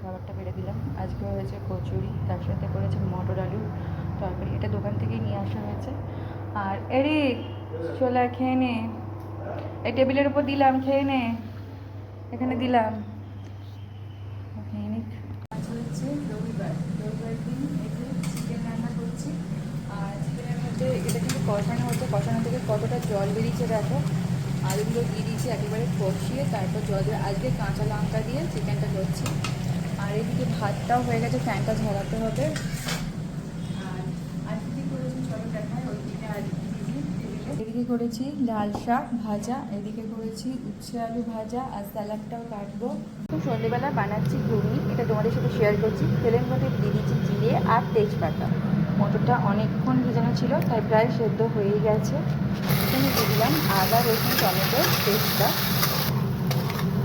খাবারটা বেড়ে দিলাম। আজকে হয়েছে কচুরি, তার সাথে করেছে মটর আলু তরকারি। এটা দোকান থেকেই নিয়ে আসা হয়েছে। আর এরিক, চলে খেয়ে নে, এই টেবিলের উপর দিলাম, খেয়ে নে, এখানে দিলাম, খেয়ে নে। আজ হচ্ছে রবিবার দিন একটু চিকেন রান্না করছি। আর চিকেনের মধ্যে এটা কিন্তু কষানো হচ্ছে, কষানো থেকে কতটা জল বেরিয়েছে দেখো। আলুগুলো দিয়ে দিয়েছি একেবারে কষিয়ে, তারপর জল দিয়ে আজকে কাঁচা লঙ্কা দিয়ে চিকেনটা করছি। আর এদিকে ভাতটাও হয়ে গেছে, ফ্যানটা ঝরাতে হবে। আর আজকে কী করেছি চলো দেখায়, ওইদিকে আর এদিকে করেছি লাল শাক ভাজা, এদিকে করেছি উচ্ছে আলু ভাজা, আর স্যালাডটাও কাটবো। সন্ধ্যেবেলা বানাচ্ছি ঘুগনি, এটা তোমাদের সাথে শেয়ার করছি। তেলের মধ্যে দিয়ে দিচ্ছি জিরে আর তেজপাতা। মটরটা অনেকক্ষণ ভেজানো ছিল, তাই প্রায় সেদ্ধ হয়েই গেছে। এখানে দিয়ে দিলাম আদা রসুন টমেটো পেস্টটা।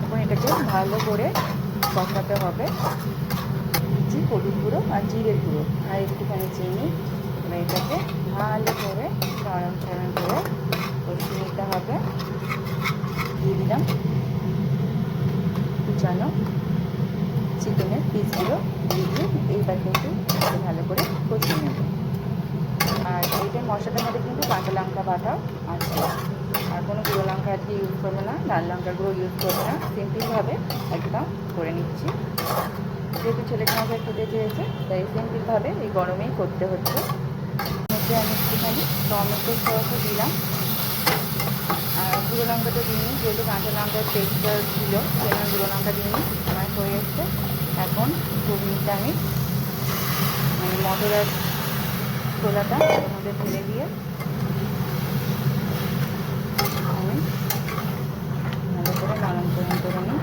এখন এটাকে ভালো করে কষাতে হবে। দিচ্ছি হলুদ গুঁড়ো আর জিরের গুঁড়ো আর একটুখানি চিনি। এবার এটাকে ভালো করে নরম চরম করে কষিয়ে নিতে হবে। দিয়ে দিলাম কুচানো চিকেনের পিসগুলো দিয়ে এইবার কিন্তু ভালো করে কষিয়ে নেব। আর এইটাই মশলাটার মধ্যে কিন্তু কাঁচা লঙ্কা বাটাও আছে, আর কোনো গুঁড়ো লঙ্কা আজকে ইউজ করবো না, লাল লঙ্কার গুঁড়ো ইউজ করবো না, সিম্পলভাবে একদম করে নিচ্ছি। যেহেতু ছেলেটা আমাকে খেতে চেয়েছে, তাই সিম্পলভাবে এই গরমেই করতে হচ্ছে। মধ্যে আমি একটুখানি টমেটো সসও দিলাম, আর গুঁড়ো লঙ্কাটা দিইনি, যেহেতু কাঁচা লঙ্কার টেক্সচার ছিল সেজন্য গুঁড়ো লঙ্কা দিইনি। আমার হয়ে এসছে। এখন ঘুগনিটা আমি মটরের ছোলাটা এর মধ্যে ঢেলে দিয়ে আমি ভালো করে নরম করে নিই।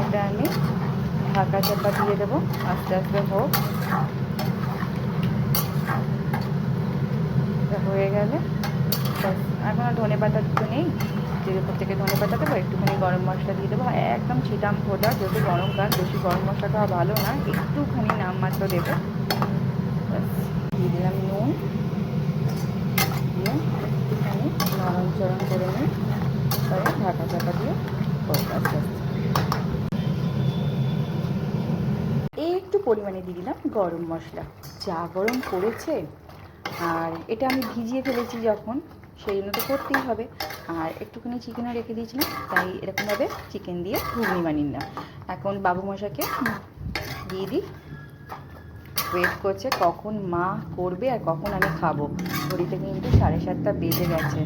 এটা আমি ঢাকা চাপা দিয়ে দেবো, আস্তে আস্তে হোক। হয়ে গেলে এখন আর ধনে পাতা তো নেই, যে উপর থেকে ধনে পাতা দেবো, একটুখানি গরম মশলা দিয়ে দেবো একদম ছিটাম ফোটা, যেহেতু গরমকাল বেশি গরম মশলা খাওয়া ভালো না, একটুখানি নামমাত্র দেবো। দিয়ে দিলাম নুন, দিয়ে একটুখানি নরম চরম করে নিই, পরে ঢাকা চাপা দিয়ে করবো আস্তে আস্তে। একটু পরিমাণে দিয়ে দিলাম গরম মশলা, যা গরম পড়েছে। আর এটা আমি ভিজিয়ে ফেলেছি যখন, সেই জন্য তো করতেই হবে। আর একটুখানি চিকেনও রেখে দিয়েছিলাম, তাই এরকমভাবে চিকেন দিয়ে ঘুগনি বানিয়ে নিলাম। এখন বাবু মশাকে দিয়ে দিই, ওয়েট করছে কখন মা করবে আর কখন আমি খাবো। ঘড়িতে কিন্তু 7:30 বেজে গেছে।